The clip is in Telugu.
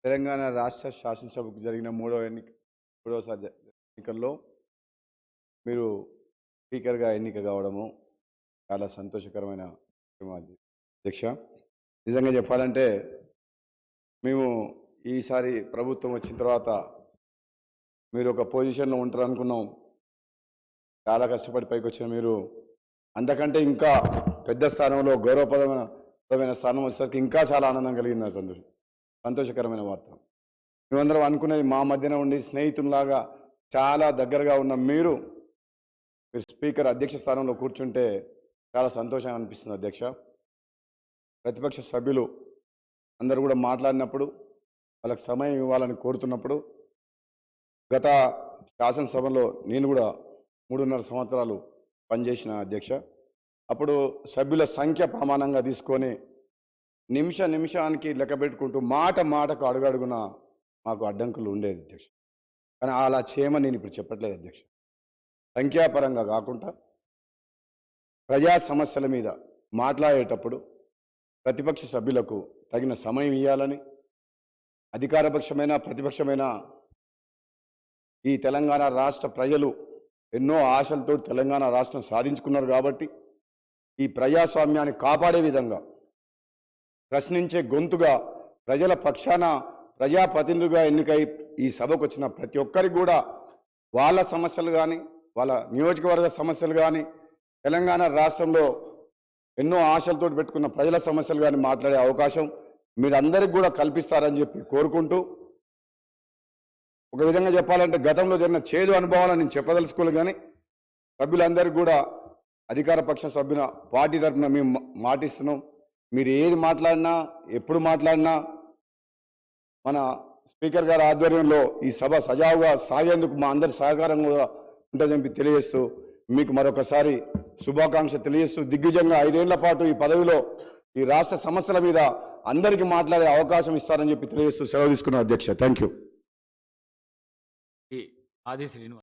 తెలంగాణ రాష్ట్ర శాసనసభకు జరిగిన మూడవసారి ఎన్నికల్లో మీరు స్పీకర్గా ఎన్నిక కావడము చాలా సంతోషకరమైన విషయం అది అధ్యక్ష. నిజంగా చెప్పాలంటే మేము ఈసారి ప్రభుత్వం వచ్చిన తర్వాత మీరు ఒక పొజిషన్లో ఉంటారు అనుకున్నాం. చాలా కష్టపడి పైకి వచ్చిన మీరు అంతకంటే ఇంకా పెద్ద స్థానంలో గౌరవప్రదమైన స్థానం వచ్చేసరికి ఇంకా చాలా ఆనందం కలిగింది. నాకు సంతోషకరమైన వార్త. మేమందరం అనుకునేది మా మధ్యన ఉండి స్నేహితుల్లాగా చాలా దగ్గరగా ఉన్న మీరు స్పీకర్ అధ్యక్ష స్థానంలో కూర్చుంటే చాలా సంతోషంగా అనిపిస్తుంది అధ్యక్ష. ప్రతిపక్ష సభ్యులు అందరూ కూడా మాట్లాడినప్పుడు వాళ్ళకి సమయం ఇవ్వాలని కోరుతున్నప్పుడు గత శాసనసభలో నేను కూడా 3.5 సంవత్సరాలు పనిచేసిన అధ్యక్ష. అప్పుడు సభ్యుల సంఖ్య ప్రమాణంగా తీసుకొని నిమిషానికి లెక్క పెట్టుకుంటూ మాటకు అడుగడుగున మాకు అడ్డంకులు ఉండేది అధ్యక్ష. కానీ అలా చేయమని నేను ఇప్పుడు చెప్పట్లేదు అధ్యక్ష. సంఖ్యాపరంగా కాకుండా ప్రజా సమస్యల మీద మాట్లాడేటప్పుడు ప్రతిపక్ష సభ్యులకు తగిన సమయం ఇవ్వాలని, అధికారపక్షమైన ప్రతిపక్షమైన ఈ తెలంగాణ రాష్ట్ర ప్రజలు ఎన్నో ఆశలతో తెలంగాణ రాష్ట్రం సాధించుకున్నారు కాబట్టి ఈ ప్రజాస్వామ్యాన్ని కాపాడే విధంగా ప్రశ్నించే గొంతుగా ప్రజల పక్షాన ప్రజాప్రతినిధులుగా ఎన్నికై ఈ సభకు వచ్చిన ప్రతి ఒక్కరికి కూడా వాళ్ళ సమస్యలు కానీ వాళ్ళ నియోజకవర్గ సమస్యలు కానీ తెలంగాణ రాష్ట్రంలో ఎన్నో ఆశలతో పెట్టుకున్న ప్రజల సమస్యలు కానీ మాట్లాడే అవకాశం మీరందరికీ కూడా కల్పిస్తారని చెప్పి కోరుకుంటూ, ఒక విధంగా చెప్పాలంటే గతంలో జరిగిన చేదు అనుభవాలను నేను చెప్పదలుచుకోలేదు. కానీ సభ్యులందరికీ కూడా అధికార పక్ష సభ్యుల పార్టీ తరఫున మేము మాటిస్తున్నాం. మీరు ఏది మాట్లాడినా ఎప్పుడు మాట్లాడినా మన స్పీకర్ గారి ఆధ్వర్యంలో ఈ సభ సజావుగా సాగేందుకు మా అందరి సహకారం కూడా ఉంటుందని తెలియజేస్తూ మీకు మరొకసారి శుభాకాంక్ష తెలియజేస్తూ దిగ్విజయంగా 5 ఏళ్ల పాటు ఈ పదవిలో ఈ రాష్ట్ర సమస్యల మీద అందరికీ మాట్లాడే అవకాశం ఇస్తారని చెప్పి తెలియజేస్తూ సెలవు తీసుకున్న అధ్యక్ష. Thank you. ఆది శ్రీనివాస్.